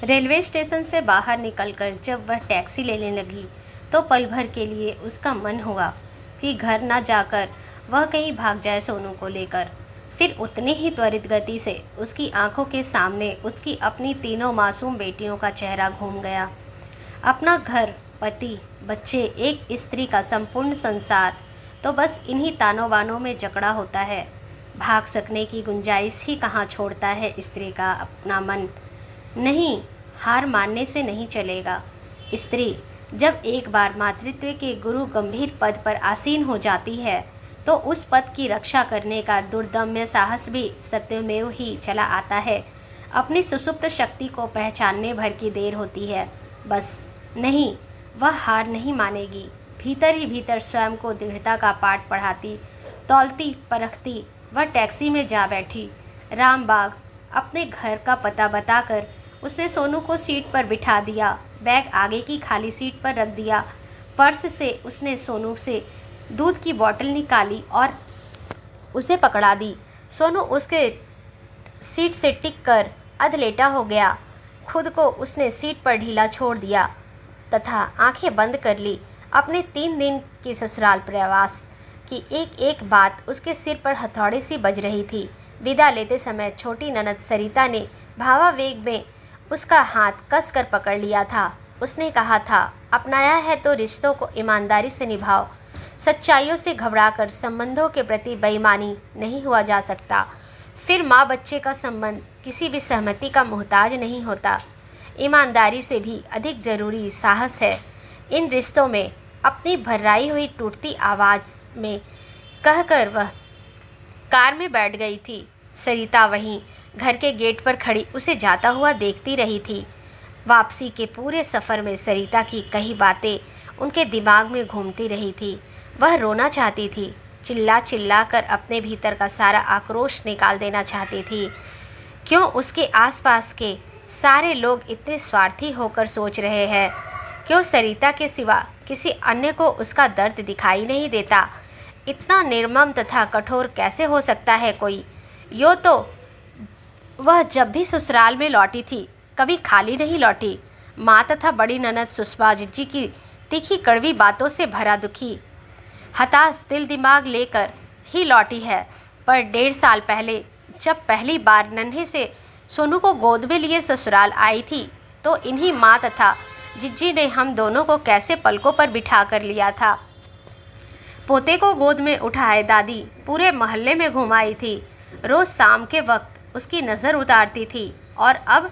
Railway station से बाहर निकलकर जब वह टैक्सी लेने लगी तो पल भर के लिए उसका मन हुआ कि घर न जाकर वह कहीं भाग जाए सोनू को लेकर। फिर उतनी ही त्वरित गति से उसकी आंखों के सामने उसकी अपनी तीनों मासूम बेटियों का चेहरा घूम गया। अपना घर, पति, बच्चे, एक स्त्री का संपूर्ण संसार तो बस इन्हीं तानों बानों में जकड़ा होता है। भाग सकने की गुंजाइश ही कहाँ छोड़ता है स्त्री का अपना मन। नहीं, हार मानने से नहीं चलेगा। स्त्री जब एक बार मातृत्व के गुरु गंभीर पद पर आसीन हो जाती है तो उस पद की रक्षा करने का दुर्दम्य साहस भी सत्यमेव ही चला आता है। अपनी सुसुप्त शक्ति को पहचानने भर की देर होती है बस। नहीं, वह हार नहीं मानेगी। भीतर ही भीतर स्वयं को दृढ़ता का पाठ पढ़ाती, तौलती परखती वह टैक्सी में जा बैठी। रामबाग अपने घर का पता बताकर उसने सोनू को सीट पर बिठा दिया। बैग आगे की खाली सीट पर रख दिया। पर्स से उसने सोनू से दूध की बोतल निकाली और उसे पकड़ा दी। सोनू उसके सीट से टिक कर अधलेटा हो गया। खुद को उसने सीट पर ढीला छोड़ दिया तथा आंखें बंद कर ली। अपने 3 दिन की ससुराल प्रवास की एक एक बात उसके सिर पर हथौड़े सी बज रही थी। विदा लेते समय छोटी ननद सरिता ने भावावेग में उसका हाथ कस कर पकड़ लिया था। उसने कहा था, अपनाया है तो रिश्तों को ईमानदारी से निभाओ। सच्चाइयों से घबराकर संबंधों के प्रति बेईमानी नहीं हुआ जा सकता। फिर माँ बच्चे का संबंध किसी भी सहमति का मोहताज नहीं होता। ईमानदारी से भी अधिक जरूरी साहस है इन रिश्तों में। अपनी भर्राई हुई टूटती आवाज़ में कहकर वह कार में बैठ गई थी। सरिता वहीं घर के गेट पर खड़ी उसे जाता हुआ देखती रही थी। वापसी के पूरे सफ़र में सरिता की कई बातें उनके दिमाग में घूमती रही थी। वह रोना चाहती थी, चिल्ला चिल्ला कर अपने भीतर का सारा आक्रोश निकाल देना चाहती थी। क्यों उसके आसपास के सारे लोग इतने स्वार्थी होकर सोच रहे हैं? क्यों सरिता के सिवा किसी अन्य को उसका दर्द दिखाई नहीं देता? इतना निर्मम तथा कठोर कैसे हो सकता है कोई? यो तो वह जब भी ससुराल में लौटी थी कभी खाली नहीं लौटी। माँ तथा बड़ी ननद सुषमा जिज्जी की तीखी कड़वी बातों से भरा दुखी हताश दिल दिमाग लेकर ही लौटी है। पर 1.5 साल पहले जब पहली बार नन्हे से सोनू को गोद में लिए ससुराल आई थी तो इन्हीं माँ तथा जिज्जी ने हम दोनों को कैसे पलकों पर बिठा कर लिया था। पोते को गोद में उठाए दादी पूरे मोहल्ले में घुमाई थी। रोज़ शाम के वक्त उसकी नज़र उतारती थी और अब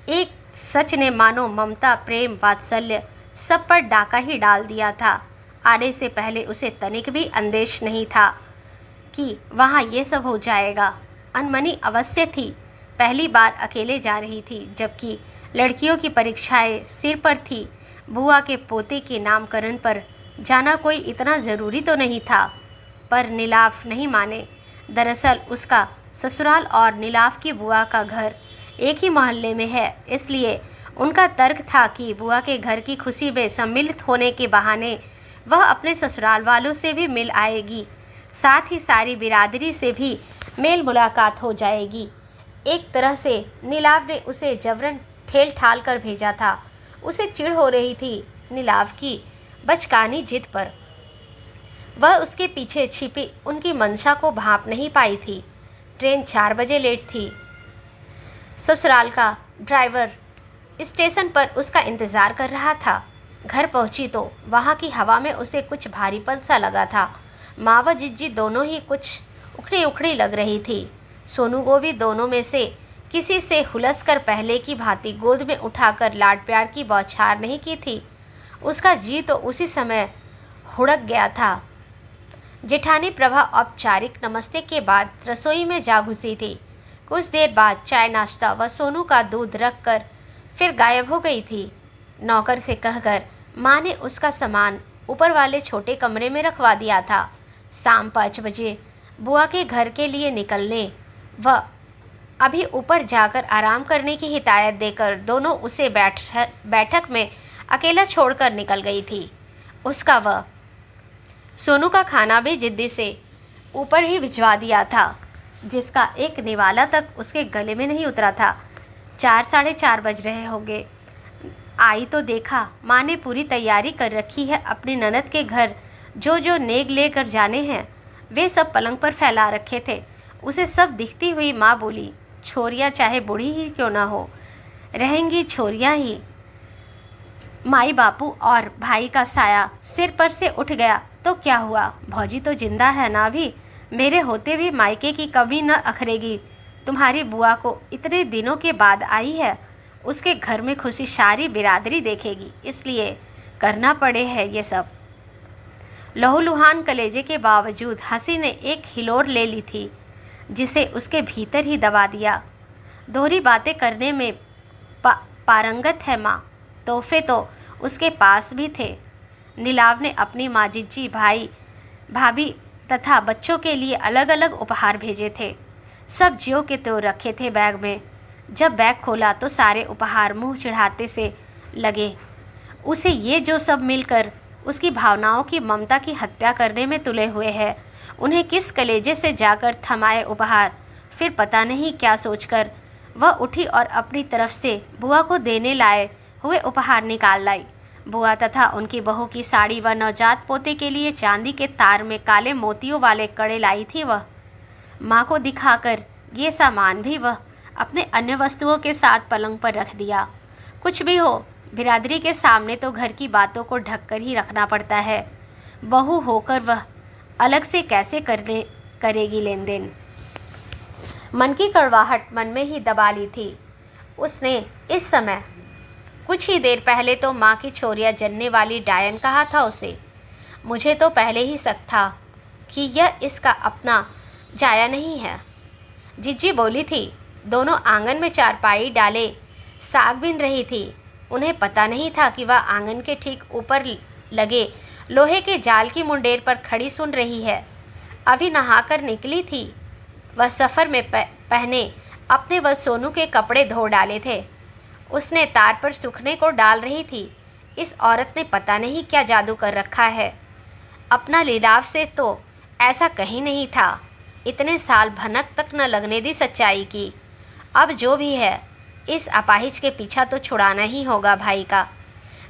एक सच ने मानो ममता, प्रेम, वात्सल्य सब पर डाका ही डाल दिया था। आने से पहले उसे तनिक भी अंदेश नहीं था कि वहाँ ये सब हो जाएगा। अनमनी अवश्य थी। पहली बार अकेले जा रही थी जबकि लड़कियों की परीक्षाएं सिर पर थी। बुआ के पोते के नामकरण पर जाना कोई इतना ज़रूरी तो नहीं था। पर नीलाफ नहीं माने। दरअसल उसका ससुराल और नीलाफ की बुआ का घर एक ही मोहल्ले में है, इसलिए उनका तर्क था कि बुआ के घर की खुशी में सम्मिलित होने के बहाने वह अपने ससुराल वालों से भी मिल आएगी। साथ ही सारी बिरादरी से भी मेल मुलाकात हो जाएगी। एक तरह से नीलाव ने उसे जबरन ठेल ठाल कर भेजा था। उसे चिढ़ हो रही थी नीलाव की बचकानी जिद पर। वह उसके पीछे छिपी उनकी मंशा को भांप नहीं पाई थी। ट्रेन 4 बजे लेट थी। ससुराल का ड्राइवर स्टेशन पर उसका इंतज़ार कर रहा था। घर पहुंची तो वहाँ की हवा में उसे कुछ भारीपन सा लगा था। माँ व जिज्जी दोनों ही कुछ उखड़ी उखड़ी लग रही थी। सोनू को भी दोनों में से किसी से हुलस कर पहले की भांति गोद में उठाकर लाड प्यार की बौछार नहीं की थी। उसका जी तो उसी समय हुड़क गया था। जेठानी प्रभा औपचारिक नमस्ते के बाद रसोई में जा घुसी थी। कुछ देर बाद चाय नाश्ता व सोनू का दूध रख कर फिर गायब हो गई थी। नौकर से कहकर माँ ने उसका सामान ऊपर वाले छोटे कमरे में रखवा दिया था। शाम 5 बजे बुआ के घर के लिए निकलने व अभी ऊपर जाकर आराम करने की हिदायत देकर दोनों उसे बैठक में अकेला छोड़कर निकल गई थी। उसका व सोनू का खाना भी जिद्दी से ऊपर ही भिजवा दिया था, जिसका एक निवाला तक उसके गले में नहीं उतरा था। 4 साढ़े 4 बज रहे होंगे। आई तो देखा माँ ने पूरी तैयारी कर रखी है अपनी ननद के घर जो जो नेग लेकर जाने हैं वे सब पलंग पर फैला रखे थे। उसे सब दिखती हुई माँ बोली, छोरियाँ चाहे बूढ़ी ही क्यों ना हो, रहेंगी छोरियाँ ही। माई बापू और भाई का साया सिर पर से उठ गया तो क्या हुआ, भौजी तो जिंदा है ना अभी, मेरे होते भी मायके की कमी न अखरेगी। तुम्हारी बुआ को इतने दिनों के बाद आई है, उसके घर में खुशी सारी बिरादरी देखेगी, इसलिए करना पड़े है ये सब। लहूलुहान कलेजे के बावजूद हंसी ने एक हिलोर ले ली थी जिसे उसके भीतर ही दबा दिया। दोहरी बातें करने में पारंगत है माँ, तोहफे तो उसके पास भी थे। नीलाव ने अपनी माँ, जिज्जी, भाई भाभी तथा बच्चों के लिए अलग अलग उपहार भेजे थे। सब ज्यों के त्यों रखे थे बैग में। जब बैग खोला तो सारे उपहार मुंह चिढ़ाते से लगे। उसे ये जो सब मिलकर उसकी भावनाओं की ममता की हत्या करने में तुले हुए हैं, उन्हें किस कलेजे से जाकर थमाए उपहार। फिर पता नहीं क्या सोचकर वह उठी और अपनी तरफ से बुआ को देने लाए हुए उपहार निकाल लाई। बुआ तथा उनकी बहू की साड़ी व नवजात पोते के लिए चांदी के तार में काले मोतियों वाले कड़े लाई थी वह। माँ को दिखाकर ये सामान भी वह अपने अन्य वस्तुओं के साथ पलंग पर रख दिया। कुछ भी हो, बिरादरी के सामने तो घर की बातों को ढककर ही रखना पड़ता है। बहू होकर वह अलग से कैसे करेगी लेन देन। मन की कड़वाहट मन में ही दबा ली थी उसने। इस समय कुछ ही देर पहले तो माँ की छोरिया जनने वाली डायन कहा था उसे। मुझे तो पहले ही शक था कि यह इसका अपना जाया नहीं है। जिज्जी बोली थी। दोनों आंगन में चारपाई डाले साग बीन रही थी। उन्हें पता नहीं था कि वह आंगन के ठीक ऊपर लगे लोहे के जाल की मुंडेर पर खड़ी सुन रही है। अभी नहाकर निकली थी वह। सफ़र में पहने अपने व सोनू के कपड़े धो डाले थे। उसने तार पर सूखने को डाल रही थी। इस औरत ने पता नहीं क्या जादू कर रखा है। अपना लीलाव से तो ऐसा कहीं नहीं था। इतने साल भनक तक न लगने दी सच्चाई की। अब जो भी है, इस अपाहिज के पीछा तो छुड़ाना ही होगा भाई का।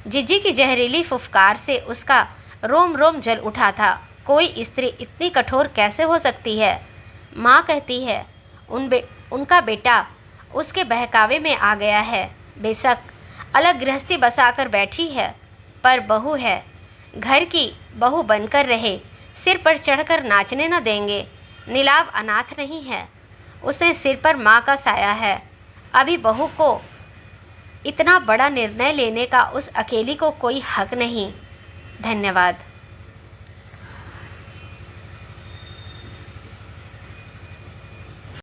जिज्जी की जहरीली फुफकार से उसका रोम रोम जल उठा था। कोई स्त्री इतनी कठोर कैसे हो सकती है। माँ कहती है उनका बेटा उसके बहकावे में आ गया है। बेशक अलग गृहस्थी बसाकर बैठी है, पर बहू है, घर की बहू बनकर रहे। सिर पर चढ़कर नाचने न देंगे। नीलाव अनाथ नहीं है, उसने सिर पर माँ का साया है। अभी बहू को इतना बड़ा निर्णय लेने का उस अकेली को कोई हक नहीं। धन्यवाद।